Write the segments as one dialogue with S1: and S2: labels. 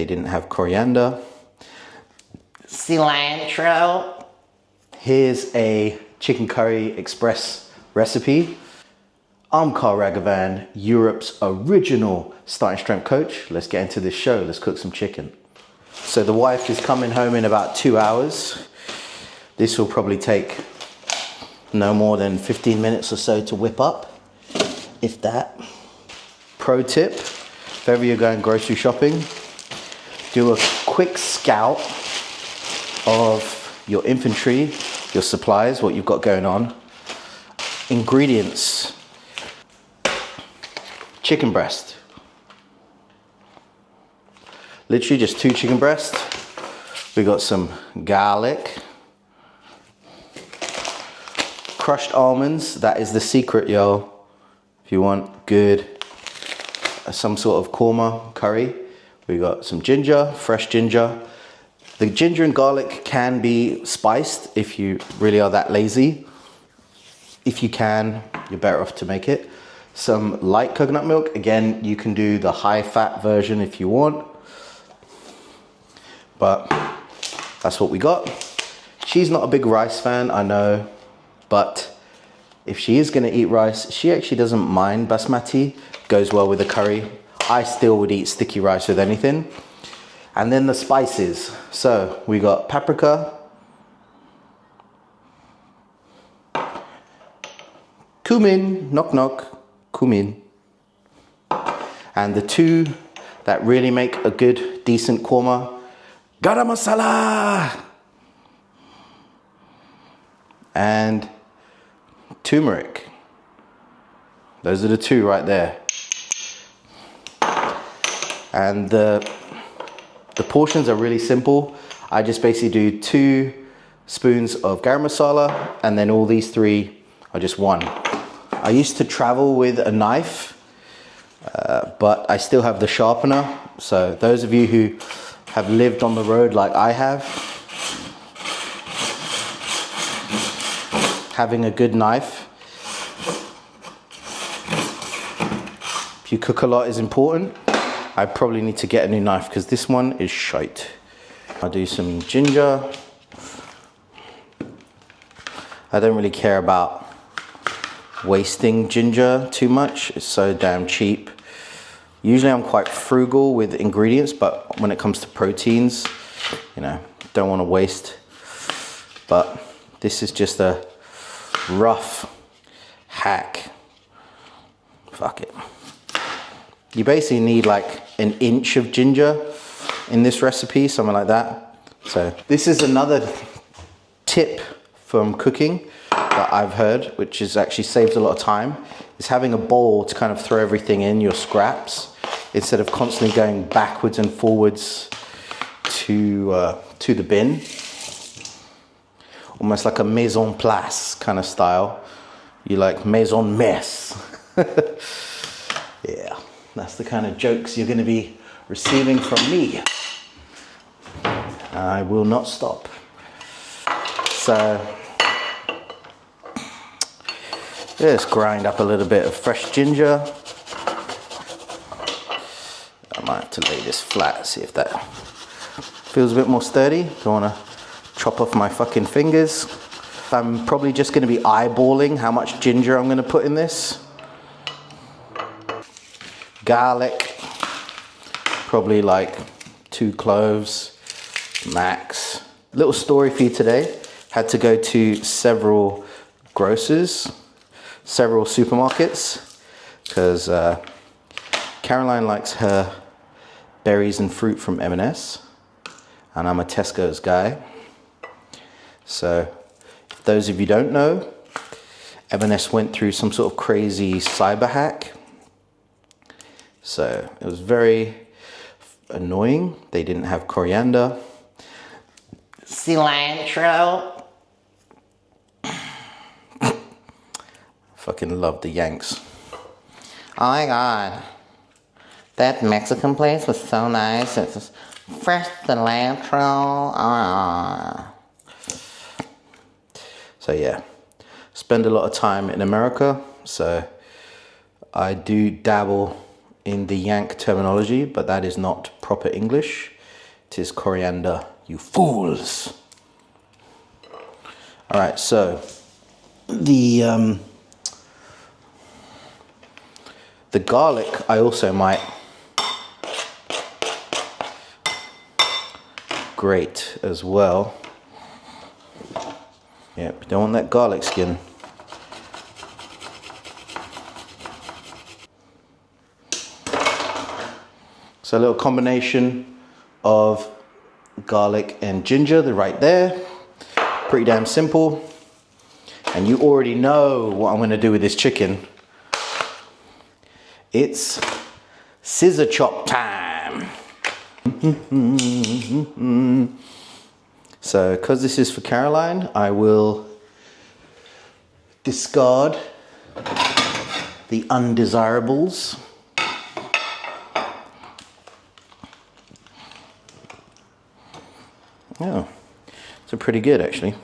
S1: They didn't have coriander. Cilantro. Here's a chicken curry express recipe. I'm Carl Ragavan, Europe's original starting strength coach. Let's get into this show. Let's cook some chicken. So the wife is coming home in about 2 hours. This will probably take no more than 15 minutes or so to whip up, if that. Pro tip, if ever you're going grocery shopping, do a quick scout of your inventory, your supplies, what you've got going on. Ingredients: chicken breast. Literally just 2 chicken breasts. We got some garlic. Crushed almonds, that is the secret, yo. If you want good, some sort of korma curry. We got some ginger, fresh ginger. The ginger and garlic can be spiced if you really are that lazy. If you can, you're better off to make it. Some light coconut milk. Again, you can do the high fat version if you want. But that's what we got. She's not a big rice fan, I know. But if she is gonna eat rice, she actually doesn't mind basmati. Goes well with a curry. I still would eat sticky rice with anything. And then the spices. So we got paprika, cumin, knock knock, cumin. And the 2 that really make a good, decent korma, garam masala and turmeric. Those are the 2 right there. And the portions are really simple. I just basically do 2 spoons of garam masala, and then all these 3 are just 1. I used to travel with a knife, but I still have the sharpener. So those of you who have lived on the road like I have, having a good knife, if you cook a lot, is important. I probably need to get a new knife because this one is shite. I'll do some ginger. I don't really care about wasting ginger too much. It's so damn cheap. Usually I'm quite frugal with ingredients, but when it comes to proteins, you know, don't want to waste. But this is just a rough hack. Fuck it. You basically need like an inch of ginger in this recipe, something like that. So this is another tip from cooking that I've heard, which is actually saves a lot of time, is having a bowl to kind of throw everything in, your scraps, instead of constantly going backwards and forwards to the bin. Almost like a maison place kind of style. You like maison mess. Yeah. That's the kind of jokes you're going to be receiving from me. I will not stop. So let's grind up a little bit of fresh ginger. I might have to lay this flat, see if that feels a bit more sturdy. Don't want to chop off my fucking fingers. I'm probably just going to be eyeballing how much ginger I'm going to put in this. Garlic, probably like 2 cloves max. Little story for you today. Had to go to several grocers, several supermarkets, because Caroline likes her berries and fruit from M&S, and I'm a Tesco's guy. So if those of you don't know, M&S went through some sort of crazy cyber hack. So it was very annoying. They didn't have coriander. Cilantro. Fucking love the Yanks. Oh my God. That Mexican place was so nice. It's just fresh cilantro. So yeah, spend a lot of time in America. So I do dabble in the Yank terminology, but that is not proper English. It is coriander, you fools. All right, so the garlic I also might grate as well. Yep, don't want that garlic skin. So a little combination of garlic and ginger, they're right there. Pretty damn simple. And you already know what I'm going to do with this chicken. It's scissor chop time. So because this is for Caroline, I will discard the undesirables. Oh, so pretty good actually.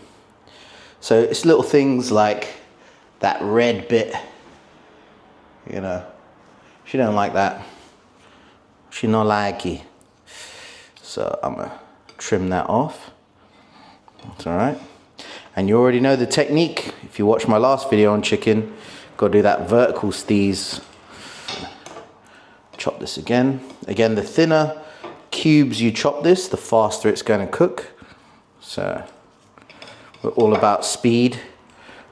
S1: So it's little things like that red bit, you know, she don't like that. She not like it. So I'm gonna trim that off. That's all right. And you already know the technique. If you watch my last video on chicken, gotta do that vertical steez. Chop this again. Again, the thinner cubes you chop this, the faster it's going to cook. So we're all about speed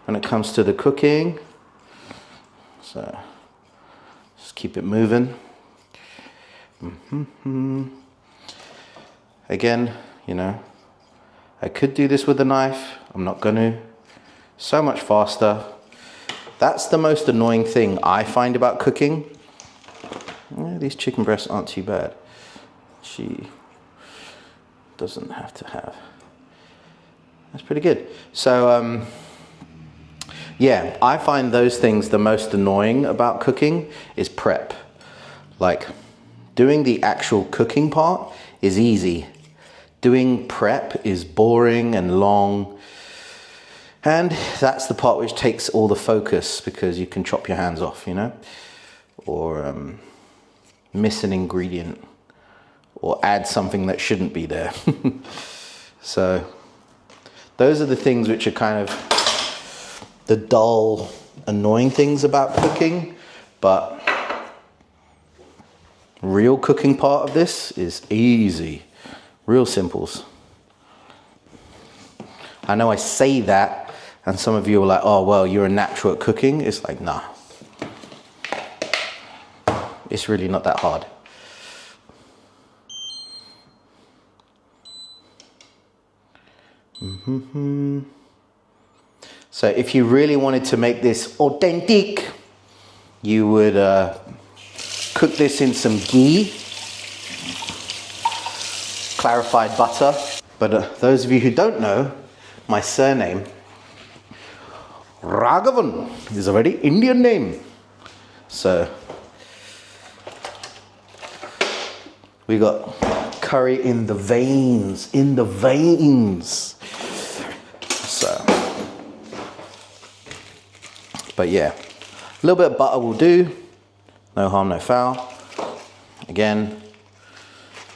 S1: when it comes to the cooking. So just keep it moving. Again, you know, I could do this with a knife. I'm not going to. So much faster. That's the most annoying thing I find about cooking. Yeah, these chicken breasts aren't too bad. She doesn't have to have. That's pretty good. So yeah, I find those things the most annoying about cooking is prep. Like doing the actual cooking part is easy. Doing prep is boring and long. And that's the part which takes all the focus because you can chop your hands off, you know, or miss an ingredient, or add something that shouldn't be there. So those are the things which are kind of the dull, annoying things about cooking, but real cooking part of this is easy, real simples. I know I say that and some of you are like, oh well, you're a natural at cooking. It's like, nah, it's really not that hard. So if you really wanted to make this authentic, you would cook this in some ghee, clarified butter. But those of you who don't know, my surname, Raghavan, is a very Indian name. So we got curry in the veins, So, but yeah, a little bit of butter will do. No harm, no foul. Again,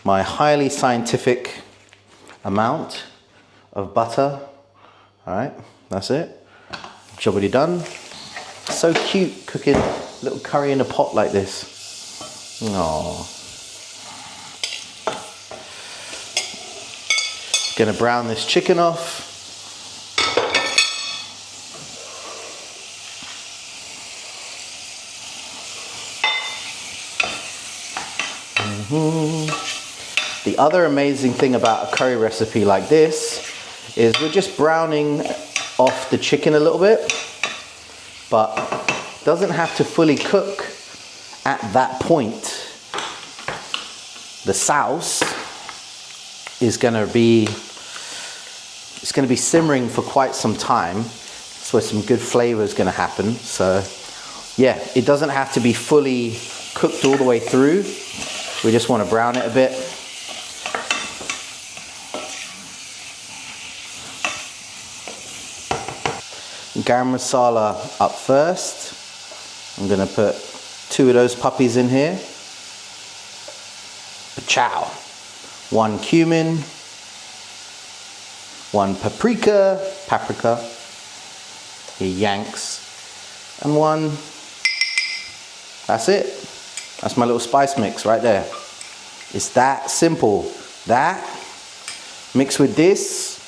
S1: my highly scientific amount of butter. All right, that's it. Job already done. So cute cooking little curry in a pot like this. Aww. Gonna brown this chicken off. The other amazing thing about a curry recipe like this is we're just browning off the chicken a little bit, but doesn't have to fully cook at that point. The sauce is going to be simmering for quite some time. That's where some good flavor is going to happen. So yeah, it doesn't have to be fully cooked all the way through. We just want to brown it a bit. Garam masala up first. I'm going to put 2 of those puppies in here. Chow. 1 cumin. 1 paprika. Your Yanks. And 1. That's it. That's my little spice mix right there. It's that simple. That mixed with this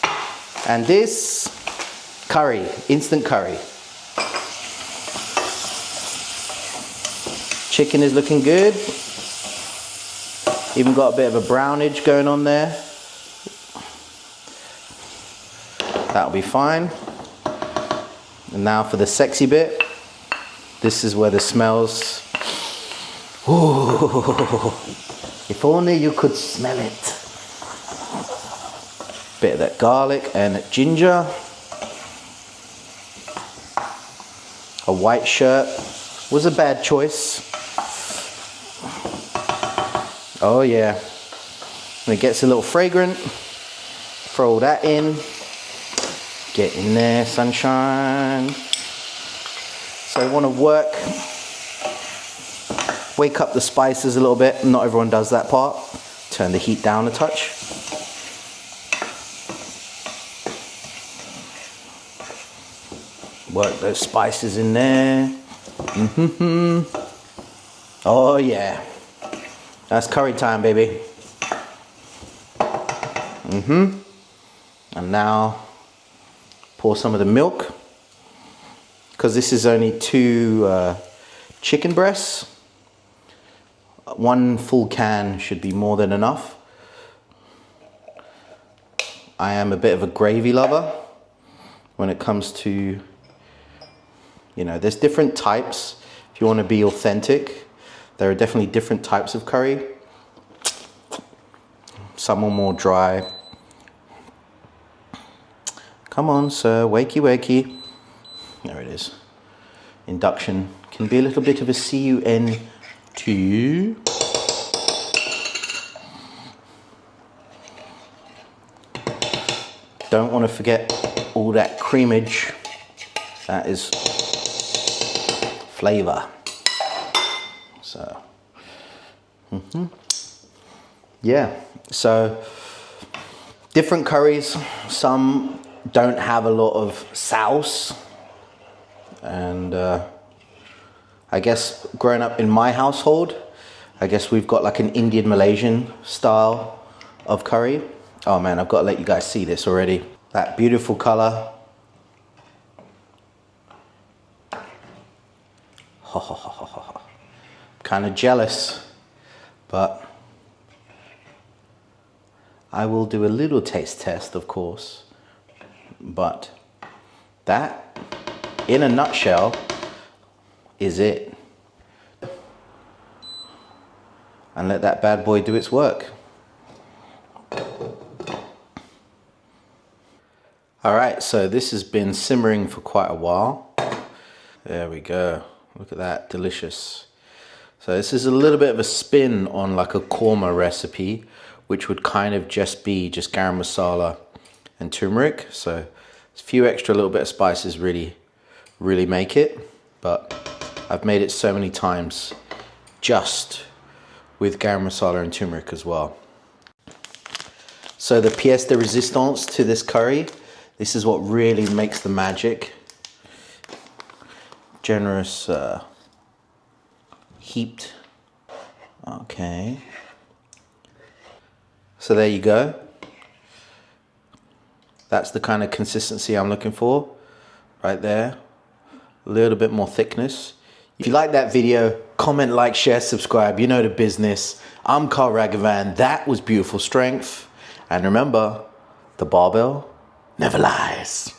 S1: and this. Curry. Instant curry. Chicken is looking good. Even got a bit of a brownage going on there. That'll be fine. And now for the sexy bit. This is where the smells. Ooh, if only you could smell it. Bit of that garlic and ginger. A white shirt was a bad choice. Oh yeah. When it gets a little fragrant, throw that in. Get in there, sunshine. So I want to wake up the spices a little bit. Not everyone does that part. Turn the heat down a touch. Work those spices in there. Oh yeah. That's curry time, baby. And now pour some of the milk. Because this is only 2 chicken breasts. 1 full can should be more than enough. I am a bit of a gravy lover when it comes to, you know, there's different types. If you want to be authentic, there are definitely different types of curry. Some are more dry. Come on, sir, wakey wakey. There it is. Induction can be a little bit of a CUN2. Don't want to forget all that creamage. That is flavor. So, yeah. So, different curries. Some don't have a lot of sauce. And I guess growing up in my household, I guess we've got like an Indian Malaysian style of curry. Oh man, I've got to let you guys see this already. That beautiful color. Kind of jealous, but I will do a little taste test, of course. But that, in a nutshell, is it. And let that bad boy do its work. Alright, so this has been simmering for quite a while. There we go. Look at that, delicious. So this is a little bit of a spin on like a korma recipe, which would kind of just be just garam masala and turmeric. So a few extra little bit of spices really make it. But I've made it so many times just with garam masala and turmeric as well. So the pièce de résistance to this curry, this is what really makes the magic. Generous heaped. Okay. So there you go. That's the kind of consistency I'm looking for. Right there. A little bit more thickness. If you like that video, comment, like, share, subscribe. You know the business. I'm Carl Raghavan. That was Beautiful Strength. And remember, the barbell never lies.